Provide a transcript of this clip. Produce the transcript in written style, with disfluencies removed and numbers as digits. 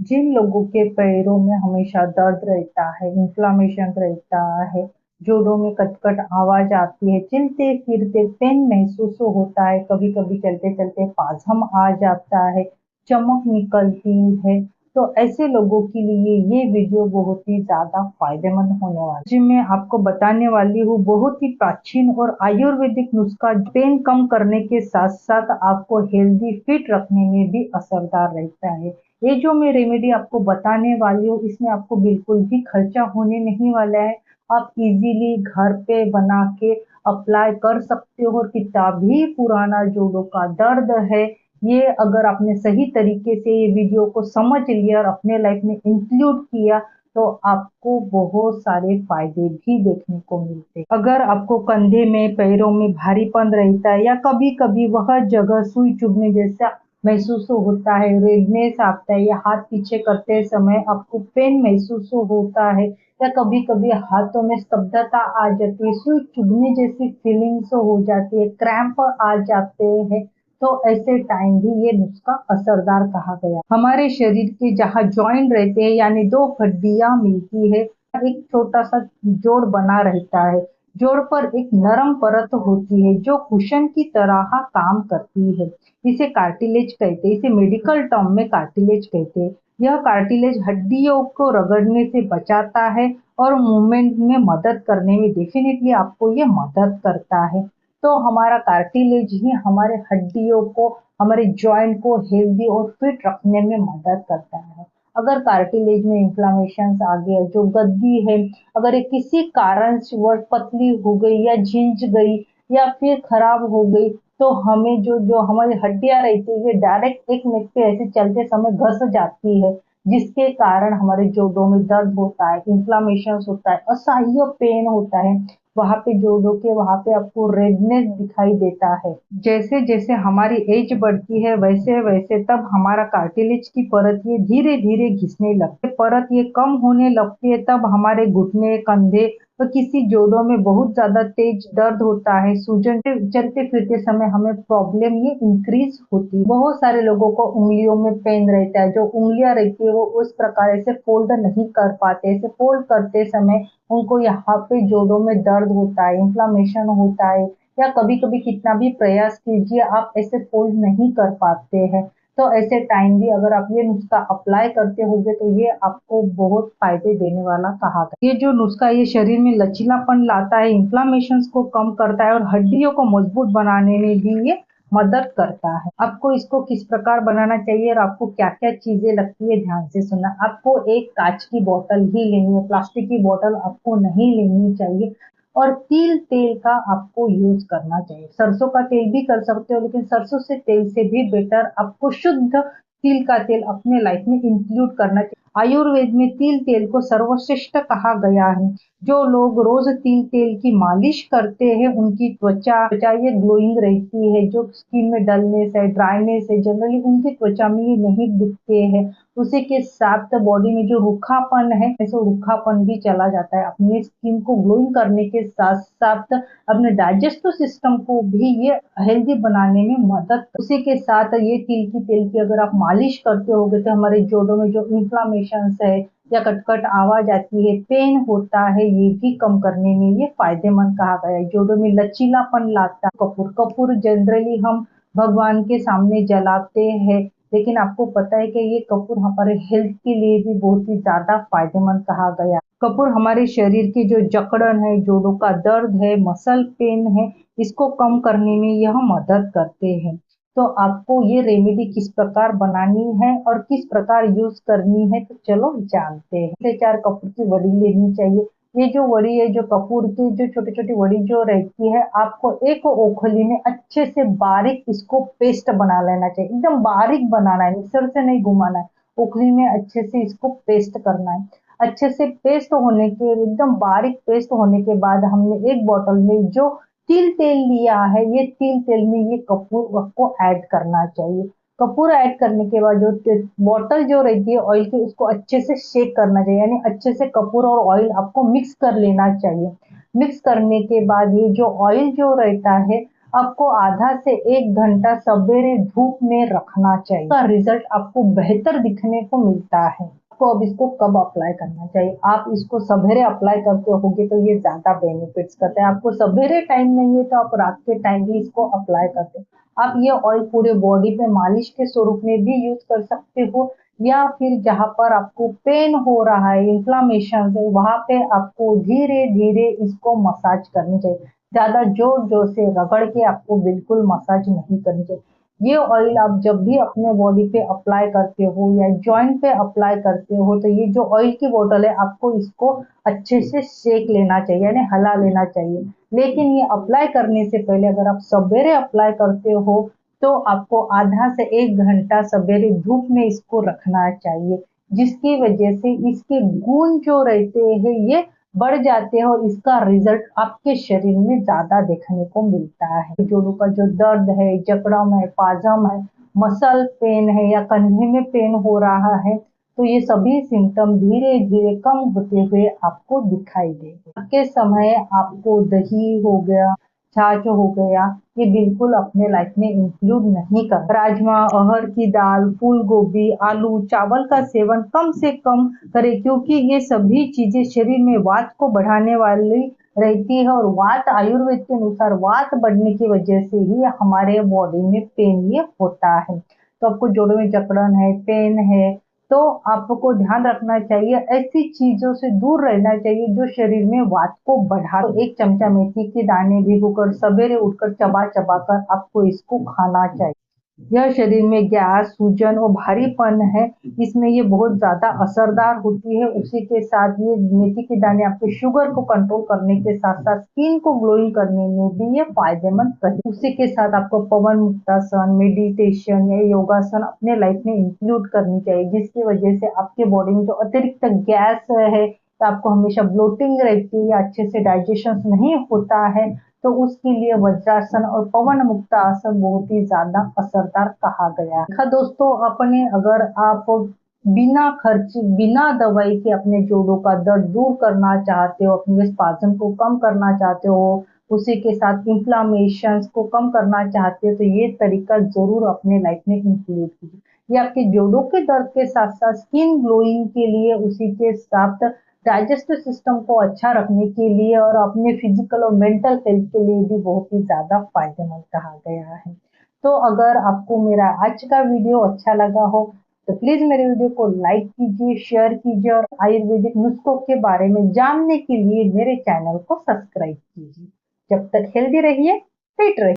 जिन लोगों के पैरों में हमेशा दर्द रहता है, इन्फ्लेमेशन रहता है, जोड़ों में कट-कट आवाज़ आती है, चलते-फिरते पेन महसूस होता है, कभी-कभी चलते-चलते पाछम आ जाता है, चमक निकलती है, तो ऐसे लोगों के लिए ये वीडियो बहुत ही ज़्यादा फ़ायदेमंद होने वाला है। जी, मैं आपको बताने वाली हूँ बहुत ही प्राचीन और आयुर्वेदिक नुस्खा पेन कम करने के साथ-साथ आपको हेल्दी फिट रखने में भी असरदार रहता है। ये जो मैं रेमेडी आपको बताने वाली हूँ, इसमें आपको बिल्कुल भी खर्चा होने नहीं वाला है। आप इज़िली घर पे बना के अप्लाई कर सकते हो और कितना भी पुराना जोड़ों का दर्द है, ये अगर आपने सही तरीके से ये वीडियो को समझ लिया और अपने लाइफ में इंक्लूड किया, तो आपको बहुत सारे फ़ायदे भी देखने को मिलते हैं। अगर आपको कंधे में, पैरों में भारीपन रहता है या कभी-कभी वह जगह सुई चुभने जैसा महसूस होता है, रेडनेस आता है या हाथ पीछे करते समय आपको पेन महसूस होता है या कभी-कभी हाथों में स्तब्धता आ जाती है, सुई चुभने जैसी फीलिंग्स हो जाती है, क्रैम्प आ जाते हैं, तो ऐसे टाइम भी ये नुस्खा असरदार कहा गया। हमारे शरीर के जहाँ जॉइंट रहते हैं यानी 2 हड्डियाँ मिलती है, एक छोटा-सा जोड़ बना रहता है। जोड़ पर एक नरम परत होती है जो कुशन की तरह काम करती है। इसे कार्टिलेज कहते हैं, इसे मेडिकल टर्म में कार्टिलेज कहते हैं। यह कार्टिलेज हड्डियों को रगड़ने से बचाता है और मूवमेंट में मदद करने में डेफिनेटली आपको ये मदद करता है। तो हमारा कार्टिलेज ही हमारे हड्डियों को, हमारे जॉइंट को हेल्दी और फिट रखने में मदद करता है। अगर कार्टिलेज में इन्फ्लेमेशन आ गया, जो गद्दी है, अगर ये किसी कारण से वो पतली हो गई या झिंझ गई या फिर खराब हो गई, तो हमें जो जो हमारी हड्डियाँ रहती है, ये डायरेक्ट एक नेक पे ऐसे चलते समय घस जाती है, जिसके कारण हमारे जोड़ों में दर्द होता है, इन्फ्लेमेशन होता है, असह्य पेन होता है। वहाँ पे जोड़ों के वहाँ पे आपको रेडनेस दिखाई देता है। जैसे-जैसे हमारी एज बढ़ती है, वैसे-वैसे तब हमारा कार्टिलेज की परत ये धीरे-धीरे घिसने लगती है। परत ये कम होने लगती है, तब हमारे घुटने, कंधे तो किसी जोड़ों में बहुत ज़्यादा तेज दर्द होता है, सूजन चलते-फिरते समय हमें प्रॉब्लम ये इंक्रीज़ होती है। बहुत सारे लोगों को उँगलियों में पेन रहता है, जो उँगलियाँ रहती है वो उस प्रकार ऐसे फ़ोल्ड नहीं कर पाते, ऐसे फ़ोल्ड करते समय उनको यहाँ पे जोड़ों में दर्द होता है, इन्फ्लेमेशन होता है या कभी-कभी कितना भी प्रयास कीजिए आप ऐसे फ़ोल्ड नहीं कर पाते हैं। तो ऐसे टाइम भी अगर आप ये नुस्खा अप्लाई करते होंगे तो ये आपको बहुत फ़ायदे देने वाला कहा गया। ये जो नुस्खा ये शरीर में लचीलापन लाता है, इन्फ्लेमेशंस को कम करता है और हड्डियों को मजबूत बनाने में भी ये मदद करता है। आपको इसको किस प्रकार बनाना चाहिए और आपको क्या-क्या चीज़ें लगती है ध्यान से सुनना। आपको एक काँच की बॉटल ही लेनी है, प्लास्टिक की बॉटल आपको नहीं लेनी चाहिए और तिल तेल का आपको यूज़ करना चाहिए। सरसों का तेल भी कर सकते हो लेकिन सरसों से तेल से भी बेटर आपको शुद्ध तिल का तेल अपने लाइफ में इंक्लूड करना चाहिए। आयुर्वेद में तिल तेल को सर्वश्रेष्ठ कहा गया है। जो लोग रोज तिल तेल की मालिश करते हैं उनकी त्वचा ये ग्लोइंग रहती है। जो स्किन में डलनेस है, ड्राइनेस है, जनरली उनकी त्वचा में ये नहीं दिखते हैं। उसी के साथ बॉडी में जो रूखापन है, ऐसे रूखापन भी चला जाता है। अपने स्किन को ग्लोइंग करने के साथ-साथ अपने डाइजेस्टिव सिस्टम को भी ये हेल्दी बनाने में मदद उसी के साथ ये तिल की तेल की अगर आप मालिश करते होगे तो हमारे जोड़ों में जो इन्फ्लेमेशंस है या कट-कट आवाज़ आती है, पेन होता है, ये भी कम करने में ये फ़ायदेमंद कहा गया है। जोड़ों में लचीलापन लाता है। कपूर जनरली हम भगवान के सामने जलाते हैं, लेकिन आपको पता है कि ये कपूर हमारे हेल्थ के लिए भी बहुत ही ज़्यादा फ़ायदेमंद कहा गया। कपूर हमारे शरीर की जो जकड़न है, जोड़ों का दर्द है, मसल पेन है, इसको कम करने में यह मदद करते हैं। तो आपको ये रेमेडी किस प्रकार बनानी है और किस प्रकार यूज़ करनी है, तो चलो जानते हैं। 3-4 कपूर की वड़ी लेनी चाहिए। ये जो वड़ी है, जो कपूर की जो छोटी-छोटी वड़ी जो रहती है, आपको एक ओखली में अच्छे से बारीक इसको पेस्ट बना लेना चाहिए। एकदम बारीक बनाना है, मिक्सर से नहीं घुमाना है। ओखली में अच्छे से इसको पेस्ट करना है। अच्छे से पेस्ट होने के एकदम बारीक पेस्ट होने के बाद हमने एक बॉटल में जो तिल तेल लिया है, ये तिल तेल में ये कपूर को ऐड करना चाहिए। कपूर ऐड करने के बाद जो बॉटल जो रहती है ऑयल की उसको अच्छे से शेक करना चाहिए, यानी अच्छे से कपूर और ऑयल आपको मिक्स कर लेना चाहिए। मिक्स करने के बाद ये जो ऑयल जो रहता है आपको आधा से 1 घंटा सवेरे धूप में रखना चाहिए। इसका रिजल्ट आपको बेहतर दिखने को मिलता है। आपको अब इसको कब अप्लाई करना चाहिए? आप इसको सवेरे अप्लाई करते होगे तो ये ज़्यादा बेनिफिट्स करता है। आपको सवेरे टाइम नहीं है तो आप रात के टाइम भी इसको अप्लाई करते हो। आप ये ऑयल पूरे बॉडी पे मालिश के स्वरूप में भी यूज़ कर सकते हो, या फिर जहाँ पर आपको पेन हो रहा है, इन्फ्लेमेशन है, वहाँ पे आपको धीरे-धीरे इसको मसाज करनी चाहिए। ज़्यादा ज़ोर-ज़ोर से रगड़ के आपको बिल्कुल मसाज नहीं करनी चाहिए। ये ऑयल आप जब भी अपने बॉडी पे अप्लाई करते हो या जॉइंट पे अप्लाई करते हो, तो ये जो ऑयल की बॉटल है आपको इसको अच्छे से सेक लेना चाहिए, यानी हला लेना चाहिए। लेकिन ये अप्लाई करने से पहले अगर आप सवेरे अप्लाई करते हो तो आपको आधा से 1 घंटा सवेरे धूप में इसको रखना चाहिए, जिसकी वजह से इसके गुण जो रहते हैं ये बढ़ जाते हैं और इसका रिजल्ट आपके शरीर में ज़्यादा देखने को मिलता है। जोड़ों का जो दर्द है, जकड़न है, पाजम है, मसल पेन है या कंधे में पेन हो रहा है, तो ये सभी सिम्पटम धीरे-धीरे कम होते हुए आपको दिखाई देंगे। के समय आपको दही हो गया, छाछ हो गया, ये बिल्कुल अपने लाइफ में इंक्लूड नहीं कर। राजमा, अरहर की दाल, फूल गोभी, आलू, चावल का सेवन कम से कम करें, क्योंकि ये सभी चीजें शरीर में वात को बढ़ाने वाली रहती है और वात आयुर्वेद के अनुसार वात बढ़ने की वजह से ही हमारे बॉडी में पेन ये होता है। तो आपको जोड़ों में जकड़न है, पेन है, तो आपको ध्यान रखना चाहिए, ऐसी चीजों से दूर रहना चाहिए जो शरीर में वात को बढ़ा। तो 1 चमचा मेथी के दाने भिगोकर सवेरे उठकर चबा-चबा कर आपको इसको खाना चाहिए। यह शरीर में गैस, सूजन और भारीपन है, इसमें ये बहुत ज़्यादा असरदार होती है। उसी के साथ ये मेथी के दाने आपके शुगर को कंट्रोल करने के साथ-साथ स्किन को ग्लोइंग करने में भी ये फ़ायदेमंद रहे। उसी के साथ आपको पवन मुक्तासन, मेडिटेशन या योगासन अपने लाइफ में इंक्लूड करनी चाहिए, जिसकी वजह से आपके बॉडी में जो अतिरिक्त गैस है, तो आपको हमेशा ब्लोटिंग रहती है या अच्छे से डाइजेशन नहीं होता है, तो उसके लिए वज्रासन और पवन मुक्तासन बहुत ही ज़्यादा असरदार कहा गया है। हाँ दोस्तों, अपने अगर आप बिना खर्च, बिना दवाई के अपने जोड़ों का दर्द दूर करना चाहते हो, अपने स्पाज़म को कम करना चाहते हो, उसी के साथ इन्फ्लेमेशंस को कम करना चाहते हो, तो ये तरीका ज़रूर अपने लाइफ में इंक्लूड कीजिए। ये आपके जोड़ों के दर्द के साथ-साथ स्किन ग्लोइंग के लिए, उसी के साथ डाइजेस्टिव सिस्टम को अच्छा रखने के लिए और अपने फिजिकल और मेंटल हेल्थ के लिए भी बहुत ही ज़्यादा फ़ायदेमंद कहा गया है। तो अगर आपको मेरा आज का वीडियो अच्छा लगा हो, तो प्लीज़ मेरे वीडियो को लाइक कीजिए, शेयर कीजिए और आयुर्वेदिक नुस्खों के बारे में जानने के लिए मेरे चैनल को सब्सक्राइब कीजिए। जब तक हेल्दी रहिए, फिट रहिए।